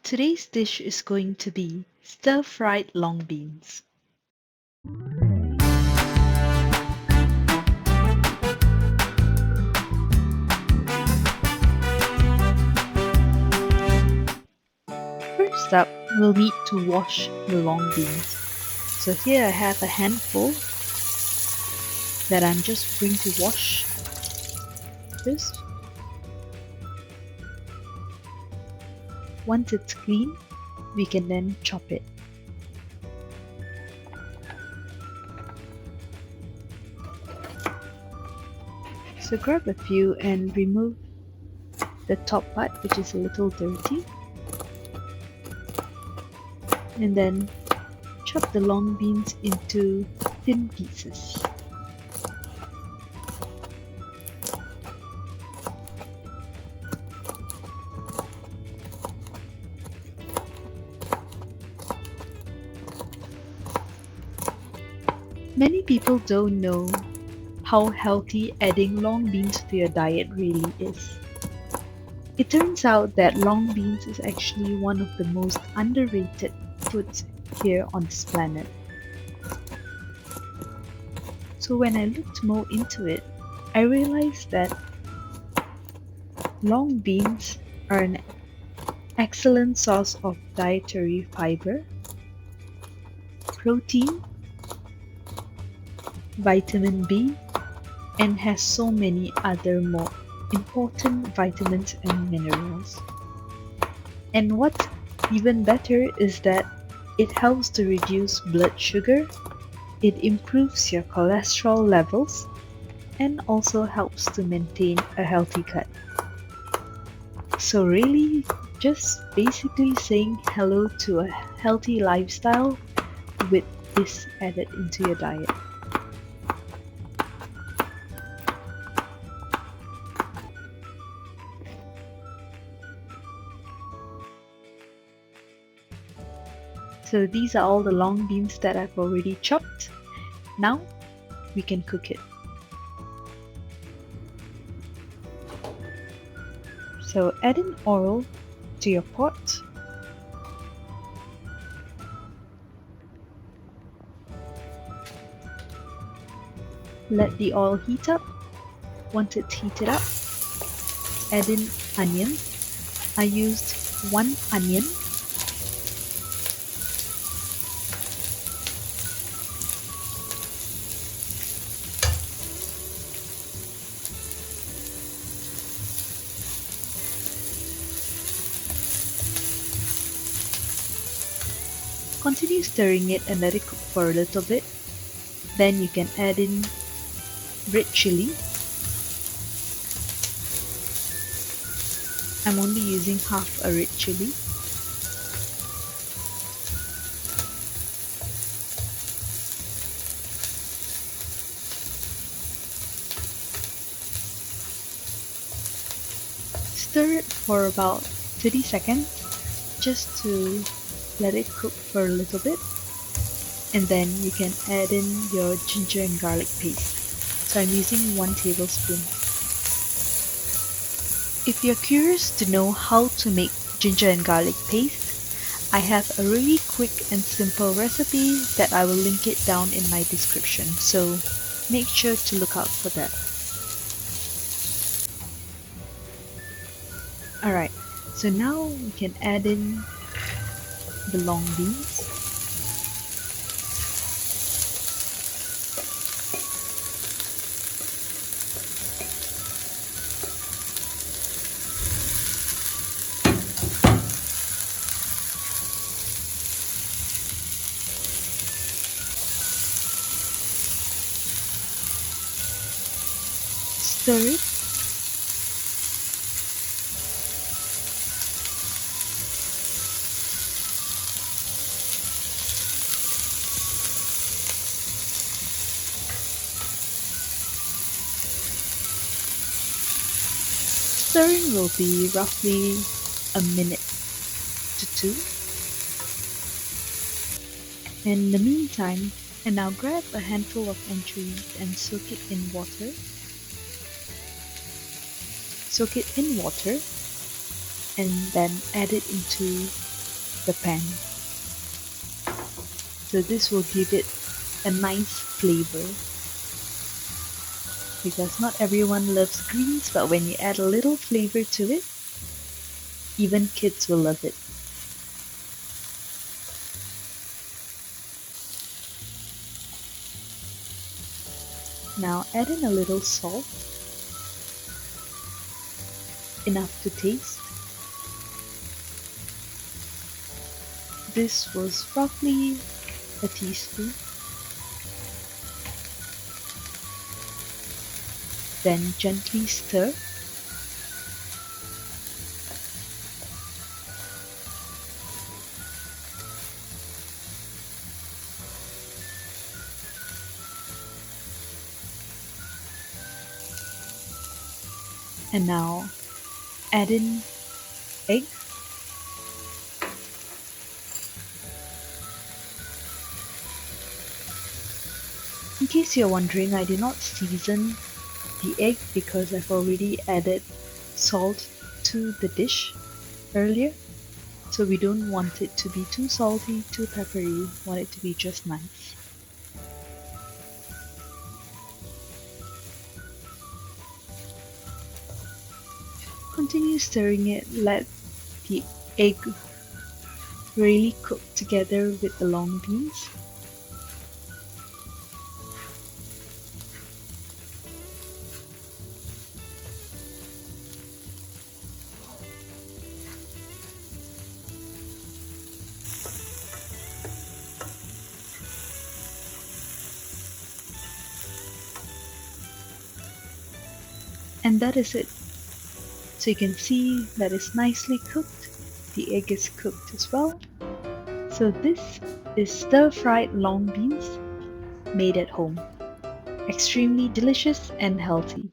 Today's dish is going to be stir-fried long beans. First up, we'll need to wash the long beans. So here I have a handful that I'm just going to wash first. Once it's clean, we can then chop it. So grab a few and remove the top part, which is a little dirty. And then chop the long beans into thin pieces. Many people don't know how healthy adding long beans to your diet really is. It turns out that long beans is actually one of the most underrated foods here on this planet. So when I looked more into it, I realized that long beans are an excellent source of dietary fiber, protein, vitamin B, and has so many other more important vitamins and minerals. And what's even better is that it helps to reduce blood sugar, it improves your cholesterol levels, and also helps to maintain a healthy gut. So really, just basically saying hello to a healthy lifestyle with this added into your diet. So these are all the long beans that I've already chopped. Now we can cook it. So add in oil to your pot. Let the oil heat up. Once it's heated up, add in onion. I used 1 onion. Continue stirring it and let it cook for a little bit. Then you can add in red chilli. I'm only using half a red chilli. Stir it for about 30 seconds just to let it cook for a little bit, and then you can add in your ginger and garlic paste. So I'm using 1 tablespoon. If you're curious to know how to make ginger and garlic paste, I have a really quick and simple recipe that I will link it down in my description, so make sure to look out for that. Alright, so now we can add in the long beans. Stir it. Stirring will be roughly a minute to 2. In the meantime, and now grab a handful of anchovies and soak it in water. Soak it in water and then add it into the pan. So this will give it a nice flavor. Because not everyone loves greens, but when you add a little flavor to it, even kids will love it. Now add in a little salt, enough to taste. This was roughly a teaspoon. Then gently stir. And now add in egg. In case you're wondering, I did not season the egg because I've already added salt to the dish earlier. So we don't want it to be too salty, too peppery, we want it to be just nice. Continue stirring it, let the egg really cook together with the long beans. And that is it. So you can see that it's nicely cooked. The egg is cooked as well. So this is stir-fried long beans made at home. Extremely delicious and healthy.